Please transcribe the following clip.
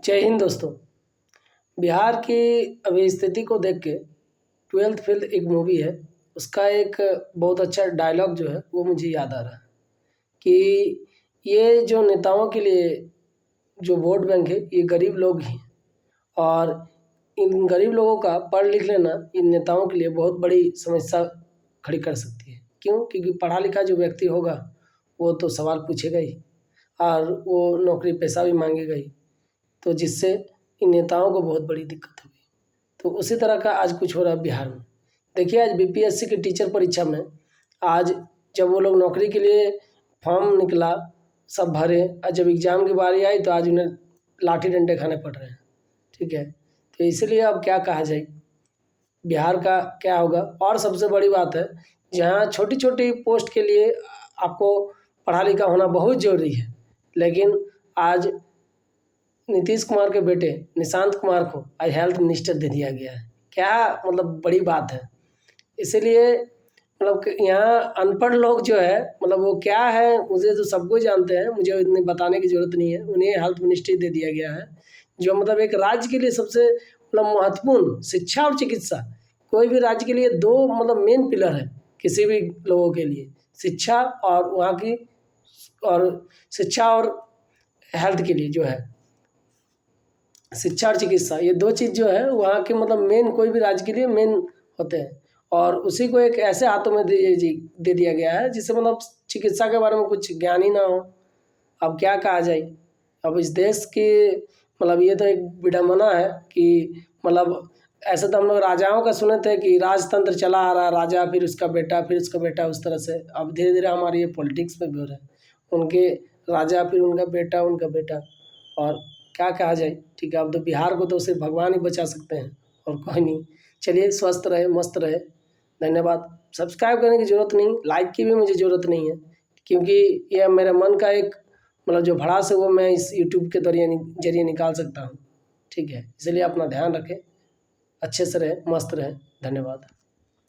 जय हिंद दोस्तों। बिहार की अभी स्थिति को देख के 12th फेल एक मूवी है, उसका एक बहुत अच्छा डायलॉग जो है वो मुझे याद आ रहा है कि ये जो नेताओं के लिए जो वोट बैंक है ये गरीब लोग ही, और इन गरीब लोगों का पढ़ लिख लेना इन नेताओं के लिए बहुत बड़ी समस्या खड़ी कर सकती है। क्यों? क्योंकि पढ़ा लिखा जो व्यक्ति होगा वो तो सवाल पूछेगा ही और वो नौकरी पैसा भी मांगेगा ही, तो जिससे इन नेताओं को बहुत बड़ी दिक्कत होगी। तो उसी तरह का आज कुछ हो रहा है बिहार में। देखिए, आज बीपीएससी की टीचर परीक्षा में आज जब वो लोग नौकरी के लिए फॉर्म निकला, सब भरे, और जब एग्ज़ाम की बारी आई तो आज उन्हें लाठी डंडे खाने पड़ रहे हैं। ठीक है, तो इसलिए अब क्या कहा जाए, बिहार का क्या होगा। और सबसे बड़ी बात है, जहाँ छोटी छोटी पोस्ट के लिए आपको पढ़ा लिखा होना बहुत ज़रूरी है, लेकिन आज नीतीश कुमार के बेटे निशांत कुमार को आज हेल्थ मिनिस्टर दे दिया गया है। क्या मतलब बड़ी बात है। इसीलिए मतलब कि यहाँ अनपढ़ लोग जो है, मतलब वो क्या है मुझे तो सब कुछ जानते हैं, मुझे इतनी बताने की ज़रूरत नहीं है। उन्हें हेल्थ मिनिस्ट्री दे दिया गया है, जो मतलब एक राज्य के लिए सबसे मतलब महत्वपूर्ण, शिक्षा और चिकित्सा। कोई भी राज्य के लिए दो मतलब मेन पिलर है किसी भी लोगों के लिए, शिक्षा और वहाँ की, और शिक्षा और हेल्थ के लिए जो है शिक्षा और चिकित्सा, ये दो चीज़ जो है वहाँ के मतलब मेन, कोई भी राज्य के लिए मेन होते हैं। और उसी को एक ऐसे हाथों में दे दिया गया है जिससे मतलब चिकित्सा के बारे में कुछ ज्ञान ही ना हो। अब क्या कहा जाए। अब इस देश की मतलब ये तो एक विडंबना है कि मतलब ऐसे तो हम लोग राजाओं का सुने थे कि राजतंत्र चला आ रहा, राजा फिर उसका बेटा फिर उसका बेटा, उस तरह से अब धीरे धीरे हमारे ये पॉलिटिक्स में भी हो रहा है, उनके राजा फिर उनका बेटा उनका बेटा, और क्या कहा जाए। ठीक है, अब तो बिहार को तो सिर्फ भगवान ही बचा सकते हैं और कोई नहीं। चलिए, स्वस्थ रहे, मस्त रहे। धन्यवाद। सब्सक्राइब करने की ज़रूरत नहीं, लाइक की भी मुझे ज़रूरत नहीं है, क्योंकि यह मेरे मन का एक मतलब जो भड़ास है वो मैं इस यूट्यूब के जरिए निकाल सकता हूँ। ठीक है, इसलिए अपना ध्यान रखें, अच्छे से रहें, मस्त रहें। धन्यवाद।